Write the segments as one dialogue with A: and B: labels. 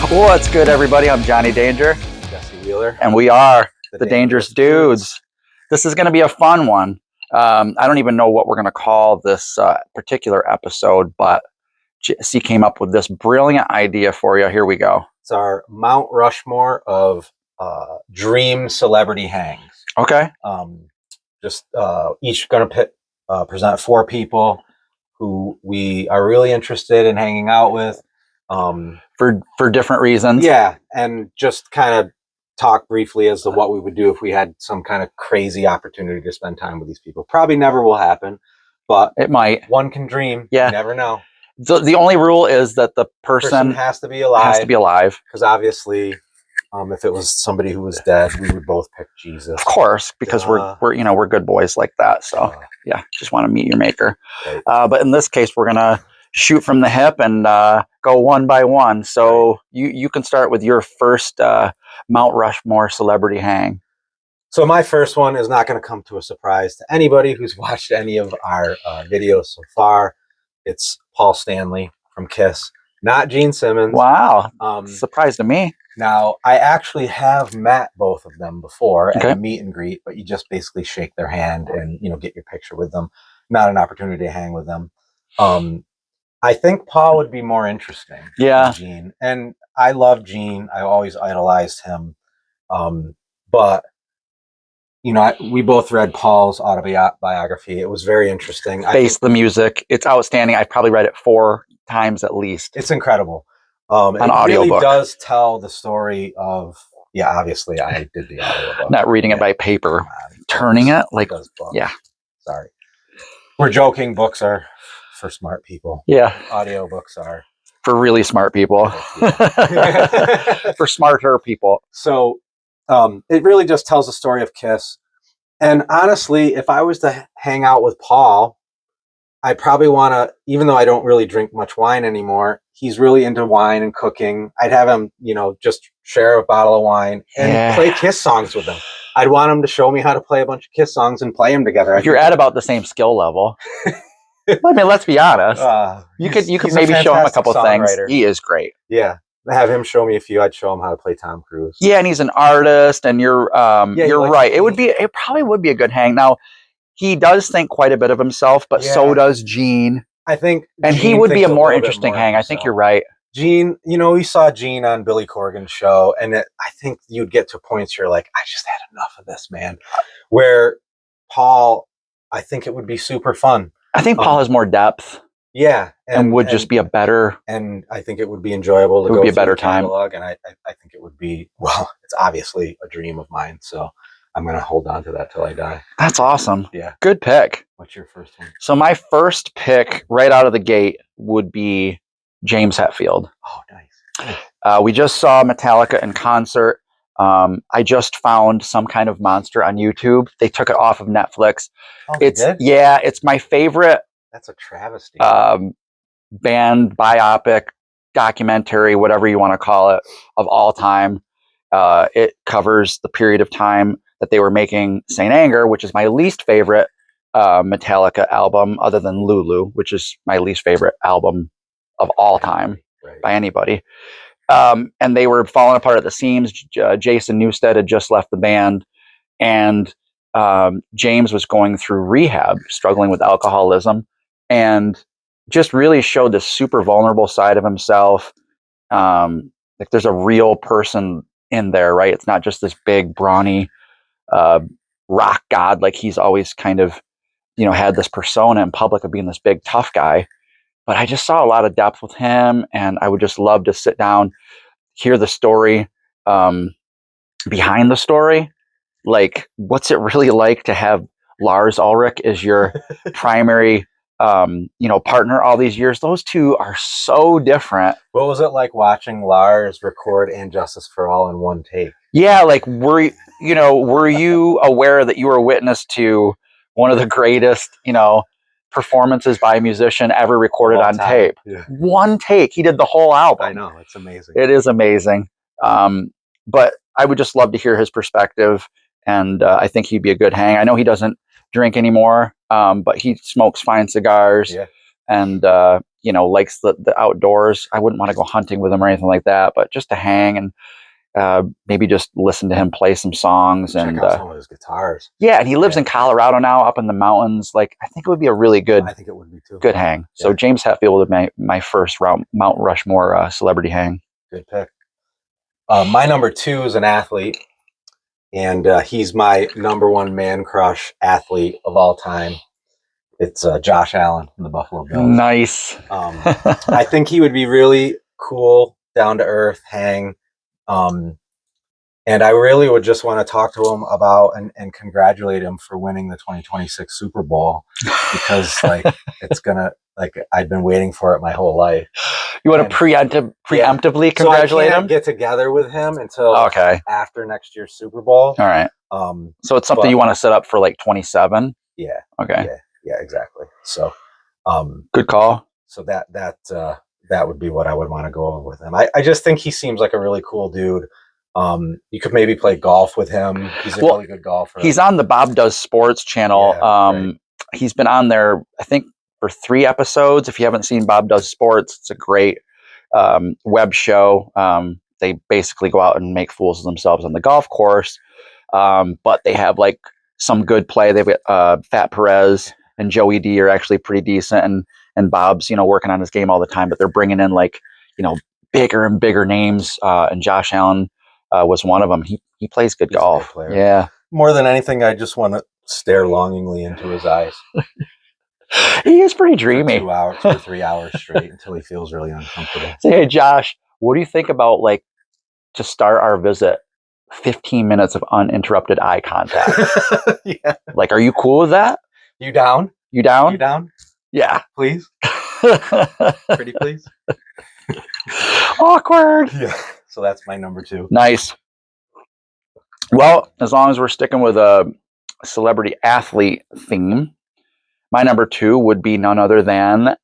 A: What's good, everybody? I'm Johnny Danger.
B: Jesse Wheeler.
A: And we are the Dangerous Dudes. This is going to be a fun one. I don't even know what we're going to call this particular episode, but Jesse came up with this brilliant idea for you. Here we go.
B: It's our Mount Rushmore of dream celebrity hangs.
A: Okay.
B: Each going to present 4 people who we are really interested in hanging out with.
A: For different reasons.
B: Yeah, and just kind of talk briefly as to what we would do if we had some kind of crazy opportunity to spend time with these people. Probably never will happen, but
A: it might.
B: One can dream.
A: Yeah.
B: You never know.
A: The only rule is that the person
B: has to be alive.
A: Because
B: obviously, if it was somebody who was dead, we would both pick Jesus.
A: Of course, because we're good boys like that. So yeah, just want to meet your maker.
B: Right.
A: But in this case, we're gonna shoot from the hip and go one by one. So you can start with your first Mount Rushmore celebrity hang.
B: So my first one is not going to come to a surprise to anybody who's watched any of our videos so far. It's Paul Stanley from Kiss, not Gene Simmons.
A: Wow, surprise to me.
B: Now, I actually have met both of them before at a meet and greet, but you just basically shake their hand and get your picture with them. Not an opportunity to hang with them. I think Paul would be more interesting than Gene. And I love Gene. I always idolized him. But we both read Paul's autobiography. It was very interesting.
A: Face the Music. It's outstanding. I've probably read it 4 times at least.
B: It's incredible.
A: An audiobook.
B: It really does tell the story of, obviously I did the audiobook.
A: Not reading it by paper. Turning it like,
B: Sorry. We're joking. Books are for smart people.
A: Yeah.
B: Audiobooks are
A: for really smart people. For smarter people.
B: So it really just tells the story of Kiss. And honestly, if I was to hang out with Paul, I probably want to, even though I don't really drink much wine anymore, he's really into wine and cooking. I'd have him, just share a bottle of wine and play Kiss songs with him. I'd want him to show me how to play a bunch of Kiss songs and play them together.
A: You're at about the same skill level. I mean, let's be honest. You could maybe show him a couple things. He is great.
B: Yeah. Have him show me a few. I'd show him how to play Tom Cruise.
A: Yeah, and he's an artist, and you're right. It probably would be a good hang. Now, he does think quite a bit of himself, but so does Gene.
B: I think,
A: and he would be a more interesting hang. I think you're right.
B: Gene, we saw Gene on Billy Corgan's show, and I think you'd get to points where you're like, I just had enough of this, man. Where Paul, I think it would be super fun.
A: I think Paul has more depth.
B: Yeah,
A: and would just be a better.
B: And I think it would be enjoyable.
A: It would be a better time.
B: And I think it would be, it's obviously a dream of mine. So I'm going to hold on to that till I die.
A: That's awesome.
B: Yeah.
A: Good pick.
B: What's your first one?
A: So my first pick right out of the gate would be James Hetfield.
B: Oh, nice.
A: We just saw Metallica in concert. I just found Some Kind of Monster on YouTube. They took it off of Netflix.
B: Oh, they did?
A: Yeah, it's my favorite.
B: That's a travesty.
A: Band, biopic, documentary, whatever you want to call it, of all time. It covers the period of time that they were making Saint Anger, which is my least favorite Metallica album, other than Lulu, which is my least favorite album of all time by anybody. And they were falling apart at the seams. Jason Newsted had just left the band, and James was going through rehab, struggling with alcoholism, and just really showed this super vulnerable side of himself. Like there's a real person in there, right? It's not just this big, brawny rock god. Like he's always kind of, had this persona in public of being this big, tough guy. But I just saw a lot of depth with him, and I would just love to sit down, hear the story, behind the story. Like, what's it really like to have Lars Ulrich as your primary partner all these years? Those two are so different.
B: What was it like watching Lars record And Justice for All in one take?
A: Yeah, like were you aware that you were a witness to one of the greatest, performances by a musician ever recorded on tape?
B: Yeah.
A: One take. He did the whole album.
B: I know, it's amazing.
A: It is amazing. But I would just love to hear his perspective, and I think he'd be a good hang. I know he doesn't drink anymore, but he smokes fine cigars.
B: Yeah.
A: And likes the outdoors. I wouldn't want to go hunting with him or anything like that, but just to hang and maybe just listen to him play some songs.
B: Check
A: and
B: out some of his guitars.
A: Yeah, and he lives in Colorado now, up in the mountains. Like, I think it would be a really good.
B: I think it would be too.
A: Good hang. So James Hetfield would be my first Mount Rushmore celebrity hang.
B: Good pick. My number 2 is an athlete, and he's my number 1 man crush athlete of all time. It's Josh Allen from the Buffalo Bills.
A: Nice.
B: I think he would be really cool, down to earth, hang. And I really would just want to talk to him about and congratulate him for winning the 2026 Super Bowl, because it's gonna, I've been waiting for it my whole life.
A: You want to preemptively congratulate him?
B: Get together with him until after next year's Super Bowl.
A: All right. So it's something you want to set up for 27.
B: Yeah.
A: Okay.
B: Yeah. Exactly. So,
A: good call.
B: So that would be what I would want to go over with him. I just think he seems like a really cool dude. You could maybe play golf with him. He's a really good golfer.
A: He's on the Bob Does Sports channel. Right. He's been on there, I think, for 3 episodes. If you haven't seen Bob Does Sports, it's a great web show. They basically go out and make fools of themselves on the golf course. But they have some good play. They've got Fat Perez and Joey D are actually pretty decent, and Bob's working on his game all the time. But they're bringing in bigger and bigger names. And Josh Allen was one of them. He plays good golf. Yeah.
B: More than anything, I just want to stare longingly into his eyes.
A: He is pretty dreamy.
B: For 2 or 3 hours straight until he feels really uncomfortable.
A: Say, hey, Josh, what do you think about to start our visit, 15 minutes of uninterrupted eye contact?
B: Yeah.
A: Are you cool with that?
B: You down?
A: You down?
B: You down?
A: Yeah.
B: Please? Pretty please?
A: Awkward.
B: Yeah. So that's my number 2.
A: Nice. Well, as long as we're sticking with a celebrity athlete theme, my number 2 would be none other than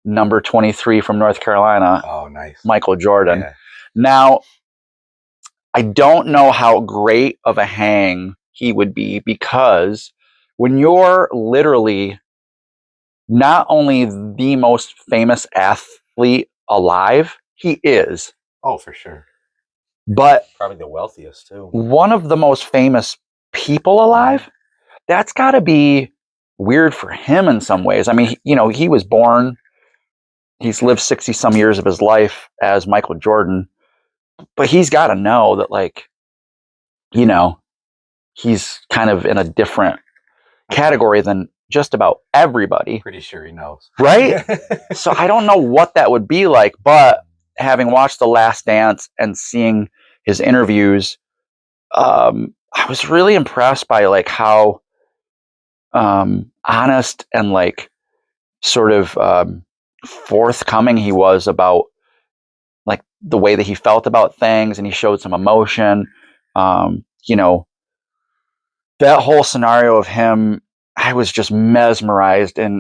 A: number 23 from North Carolina.
B: Oh, nice.
A: Michael Jordan.
B: Yeah.
A: Now, I don't know how great of a hang he would be, because when you're literally not only the most famous athlete alive, he is.
B: Oh, for sure.
A: But
B: probably the wealthiest too.
A: One of the most famous people alive. That's got to be weird for him in some ways. I mean, he was born, he's lived 60 some years of his life as Michael Jordan, but he's got to know that he's kind of in a different category than just about everybody.
B: Pretty sure he knows.
A: Right? So I don't know what that would be like, but having watched The Last Dance and seeing his interviews, I was really impressed by how honest and sort of forthcoming he was about the way that he felt about things, and he showed some emotion. That whole scenario of him, I was just mesmerized in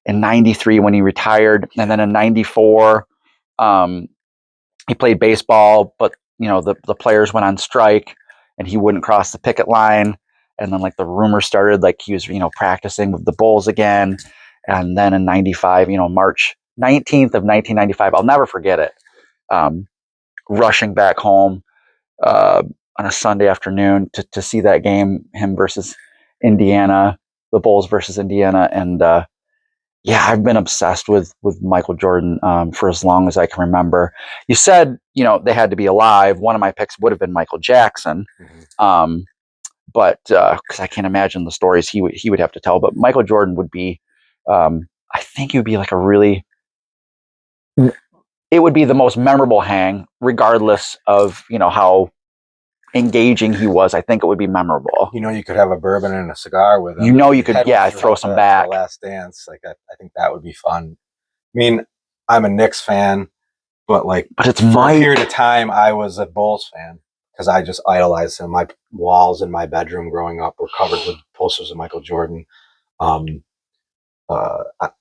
A: 93 when he retired, and then in 94 he played baseball, but the players went on strike and he wouldn't cross the picket line. And then the rumors started he was, practicing with the Bulls again. And then in 95, March 19th of 1995, I'll never forget it. Rushing back home on a Sunday afternoon to see that game, him versus Indiana, the Bulls versus Indiana. And I've been obsessed with Michael Jordan for as long as I can remember. You said, they had to be alive. One of my picks would have been Michael Jackson. Mm-hmm. But because I can't imagine the stories he would have to tell. But Michael Jordan would be, I think he would be it would be the most memorable hang, regardless of, how engaging he was. I think it would be memorable.
B: You could have a bourbon and a cigar with him.
A: You could, throw some back.
B: The Last Dance. I think that would be fun. I mean, I'm a Knicks fan, but
A: it's
B: for
A: Mike.
B: A period of time, I was a Bulls fan because I just idolized him. My walls in my bedroom growing up were covered with posters of Michael Jordan.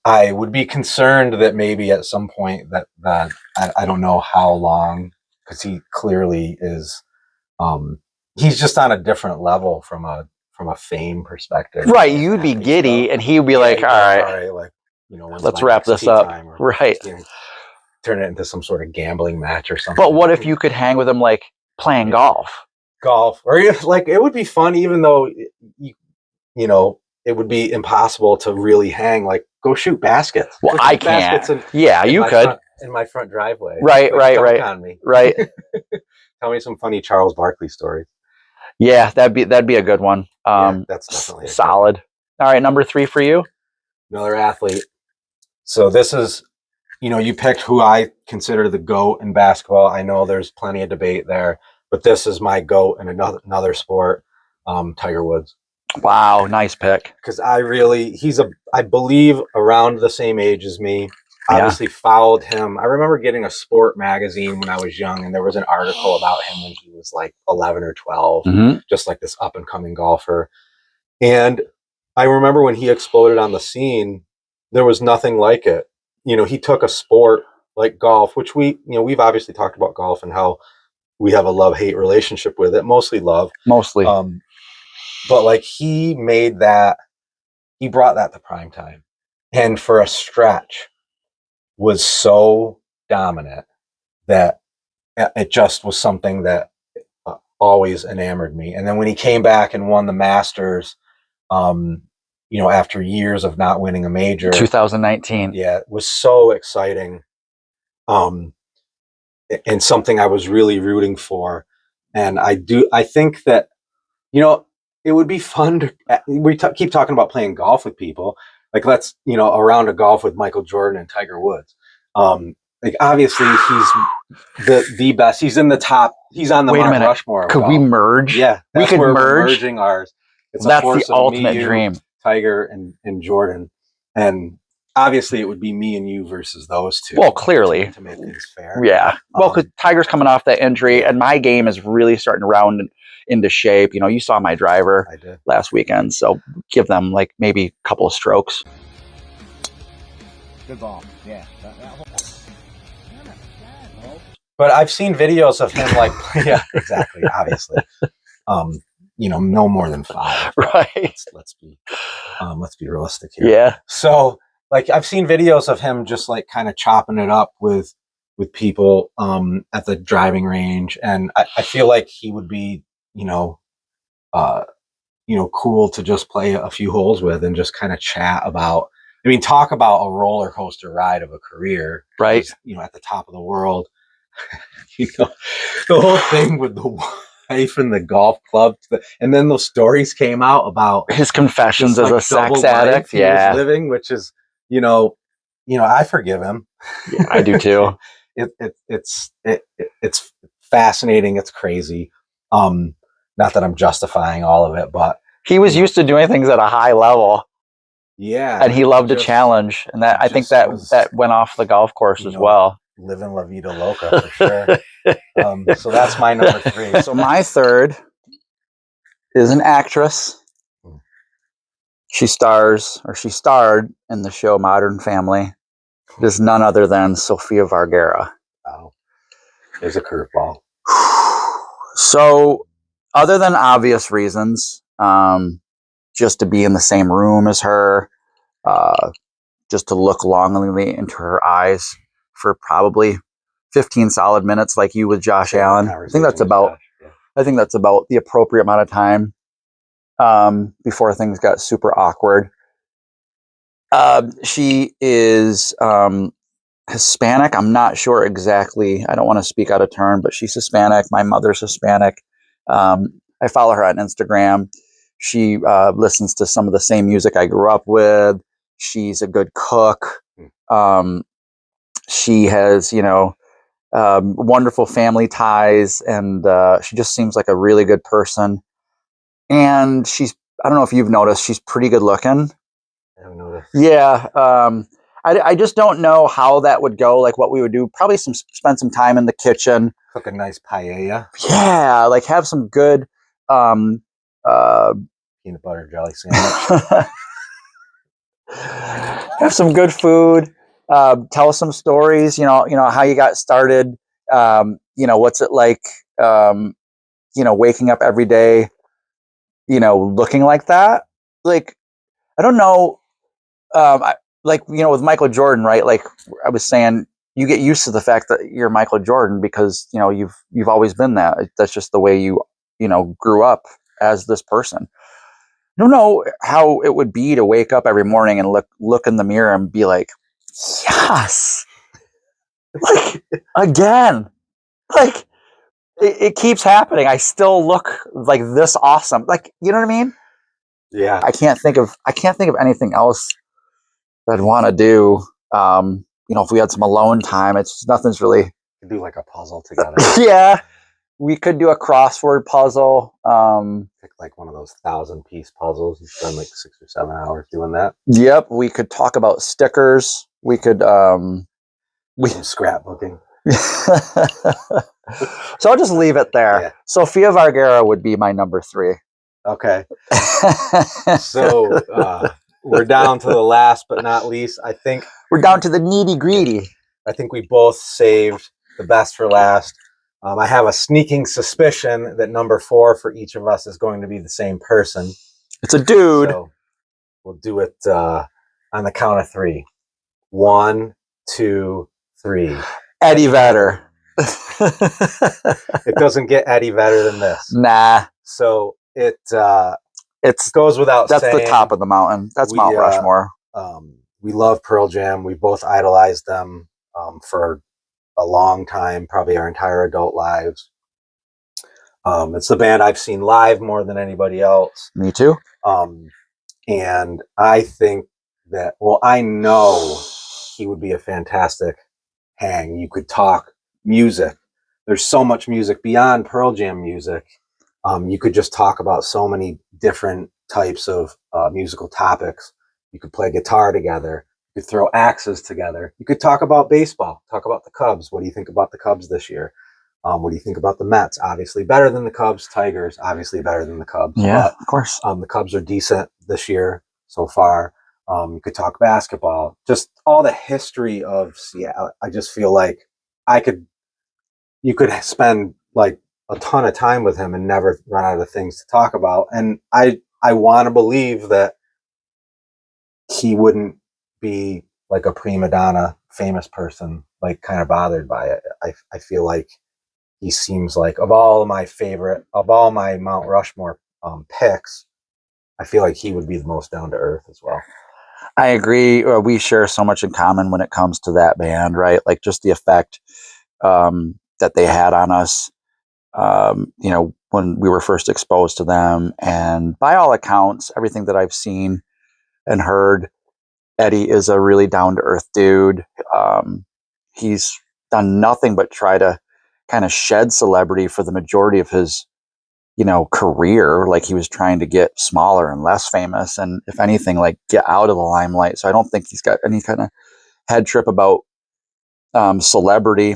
B: I would be concerned that maybe at some point that I don't know how long, because he clearly is. He's just on a different level from a fame perspective.
A: Right, you'd be giddy, and he'd be all right. let's wrap this up. Right.
B: Turn it into some sort of gambling match or something.
A: But what if you could hang with him, like playing golf?
B: Or like, it would be fun, even though, it would be impossible to really hang, like go shoot baskets.
A: Well, I can't. You could.
B: In my front driveway.
A: Right.
B: On me.
A: Right.
B: Tell me some funny Charles Barkley stories.
A: Yeah, that'd be a good one.
B: That's definitely
A: solid. All right, number 3 for you.
B: Another athlete. So this is, you picked who I consider the GOAT in basketball. I know there's plenty of debate there, but this is my GOAT in another sport, Tiger Woods.
A: Wow, nice pick.
B: Because I believe around the same age as me. Obviously followed him. I remember getting a sport magazine when I was young, and there was an article about him when he was like 11 or 12, just like this up and coming golfer. And I remember when he exploded on the scene, there was nothing like it. He took a sport like golf, which we've obviously talked about golf and how we have a love-hate relationship with it, mostly love.
A: Mostly.
B: But like he brought that to prime time. And for a stretch was so dominant that it just was something that always enamored me. And then when he came back and won the Masters, after years of not winning a major,
A: 2019.
B: Yeah, it was so exciting. And something I was really rooting for. And I think that, it would be fun to, we keep talking about playing golf with people. Like, let's, a round of golf with Michael Jordan and Tiger Woods. Like, obviously he's the best. He's in the top. He's on the Mount Rushmore.
A: Could we merge?
B: Yeah.
A: We could merge.
B: We're merging ours.
A: That's the ultimate dream.
B: Tiger and Jordan. And obviously it would be me and you versus those two.
A: Well, clearly.
B: To make things fair.
A: Yeah. Well, because Tiger's coming off that injury, and my game is really starting to round into shape. You saw my driver last weekend, so give them like maybe a couple of strokes.
C: Good ball. Yeah.
B: But I've seen videos of him like, yeah, exactly. Obviously, no more than 5.
A: Right.
B: Let's be realistic here.
A: Yeah.
B: So like, I've seen videos of him just like kind of chopping it up with people at the driving range, and I feel like he would be, cool to just play a few holes with and just kind of chat about. I mean, talk about a roller coaster ride of a career,
A: right?
B: At the top of the world. The whole thing with the wife and the golf club, and then those stories came out about
A: his confessions as a sex addict.
B: He was living, which is, I forgive him.
A: Yeah, I do too.
B: It's fascinating. It's crazy. Not that I'm justifying all of it, but
A: he was used to doing things at a high level.
B: Yeah,
A: and he loved a challenge, and I think that went off the golf course as well.
B: Living La Vida Loca for sure. So that's my number 3.
A: So my third is an actress. She starred in the show Modern Family. It is none other than Sofia Vergara.
B: Wow, there's a curveball.
A: So, other than obvious reasons, just to be in the same room as her, just to look longingly into her eyes for probably 15 solid minutes, like you with Josh Allen. I think that's about the appropriate amount of time before things got super awkward. She is Hispanic. I'm not sure exactly. I don't want to speak out of turn, but she's Hispanic. My mother's Hispanic. I follow her on Instagram. She listens to some of the same music I grew up with. She's a good cook. She has, wonderful family ties, and she just seems like a really good person. And I don't know if you've noticed, she's pretty good looking.
B: I haven't noticed.
A: Yeah. I just don't know how that would go, like what we would do. Probably spend some time in the kitchen.
B: Cook a nice paella.
A: Yeah, like have some good
B: peanut butter jelly sandwich.
A: Have some good food. Tell us some stories. How you got started. What's it like? Waking up every day. Looking like that. Like, I don't know. like, with Michael Jordan, right? Like I was saying, you get used to the fact that you're Michael Jordan because, you've always been that. That's just the way you grew up as this person. I don't know how it would be to wake up every morning and look in the mirror and be like, yes, like again, like it keeps happening. I still look like this awesome. Like, you know what I mean?
B: Yeah.
A: I can't think of anything else that I'd want to do. If we had some alone time, it's nothing's really.
B: Do like a puzzle together.
A: Yeah, we could do a crossword puzzle.
B: Pick like one of those 1,000-piece puzzles. You spend like 6 or 7 hours doing that.
A: Yep, we could talk about stickers. We could
B: some scrapbooking.
A: So I'll just leave it there.
B: Yeah.
A: Sofia Vergara would be my number 3.
B: Okay. So we're down to the last but not least. I think
A: we're down to the nitty gritty.
B: I think we both saved the best for last. I have a sneaking suspicion that number 4 for each of us is going to be the same person.
A: It's a dude.
B: So we'll do it on the count of 3. 1, 2, 3.
A: Eddie Vedder.
B: It doesn't get Eddie better than this.
A: Nah.
B: So it goes without saying.
A: That's the top of the mountain. That's Mount Rushmore.
B: We love Pearl Jam. We both idolized them for a long time, probably our entire adult lives. It's the band I've seen live more than anybody else.
A: Me too.
B: And I think that, I know he would be a fantastic hang. You could talk music. There's so much music beyond Pearl Jam music. You could just talk about so many different types of musical topics. You could play guitar together. You could throw axes together. You could talk about baseball, talk about the Cubs. What do you think about the Cubs this year? What do you think about the Mets? Obviously better than the Cubs. Tigers, obviously better than the Cubs.
A: Yeah,
B: but,
A: of course.
B: The Cubs are decent this year so far. You could talk basketball, just all the history of Seattle. I just feel like you could spend like a ton of time with him and never run out of things to talk about. And I want to believe that he wouldn't be like a prima donna famous person, like kind of bothered by it. I feel like he seems like, of all my Mount Rushmore picks, I feel like he would be the most down to earth as well.
A: I agree. We share so much in common when it comes to that band, right? Like just the effect that they had on us, when we were first exposed to them. And by all accounts, everything that I've seen and heard, Eddie is a really down to earth dude. He's done nothing but try to kind of shed celebrity for the majority of his, career. Like he was trying to get smaller and less famous, and if anything, like get out of the limelight. So I don't think he's got any kind of head trip about celebrity.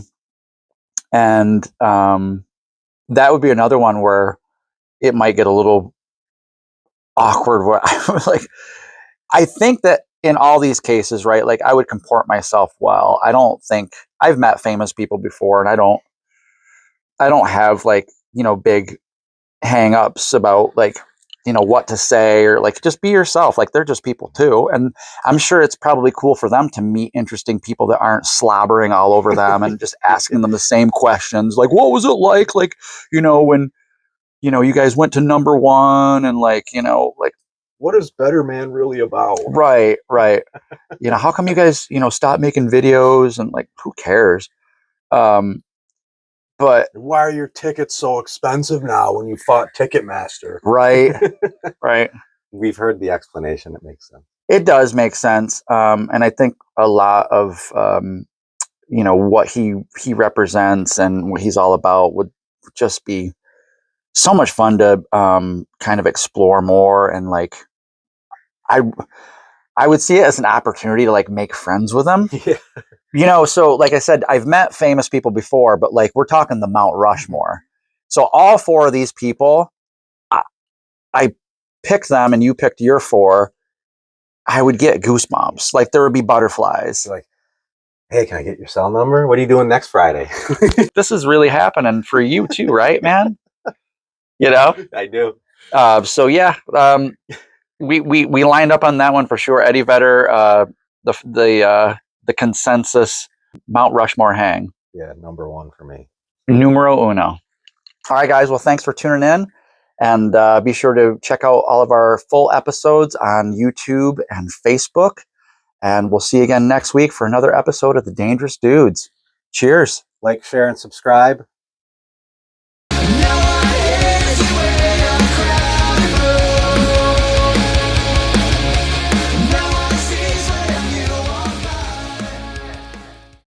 A: And that would be another one where it might get a little awkward. Where I think that in all these cases, right, like I would comport myself well. I don't think I've met famous people before, and I don't have like, big hang-ups about like, what to say, or like just be yourself. Like they're just people too. And I'm sure it's probably cool for them to meet interesting people that aren't slobbering all over them and just asking them the same questions. Like, what was it like, when, you guys went to number 1, and like,
B: what is Better Man really about?
A: Right. How come you guys, stop making videos, and like, who cares? But
B: why are your tickets so expensive now when you fought Ticketmaster?
A: Right.
B: We've heard the explanation. It makes sense.
A: It does make sense. And I think a lot of, what he represents and what he's all about would just be so much fun to kind of explore more. And like, I would see it as an opportunity to like make friends with him.
B: Yeah.
A: So like I said, I've met famous people before, but like we're talking the Mount Rushmore. So all 4 of these people, I picked them and you picked your 4. I would get goosebumps. Like there would be butterflies.
B: You're like, hey, can I get your cell number? What are you doing next Friday?
A: This is really happening for you too, right, man?
B: I do.
A: So yeah, we lined up on that one for sure. Eddie Vedder, the consensus Mount Rushmore hang.
B: Yeah, number one for me.
A: Numero uno. All right, guys. Well, thanks for tuning in. And be sure to check out all of our full episodes on YouTube and Facebook. And we'll see you again next week for another episode of The Dangerous Dudes. Cheers.
B: Like, share, and subscribe.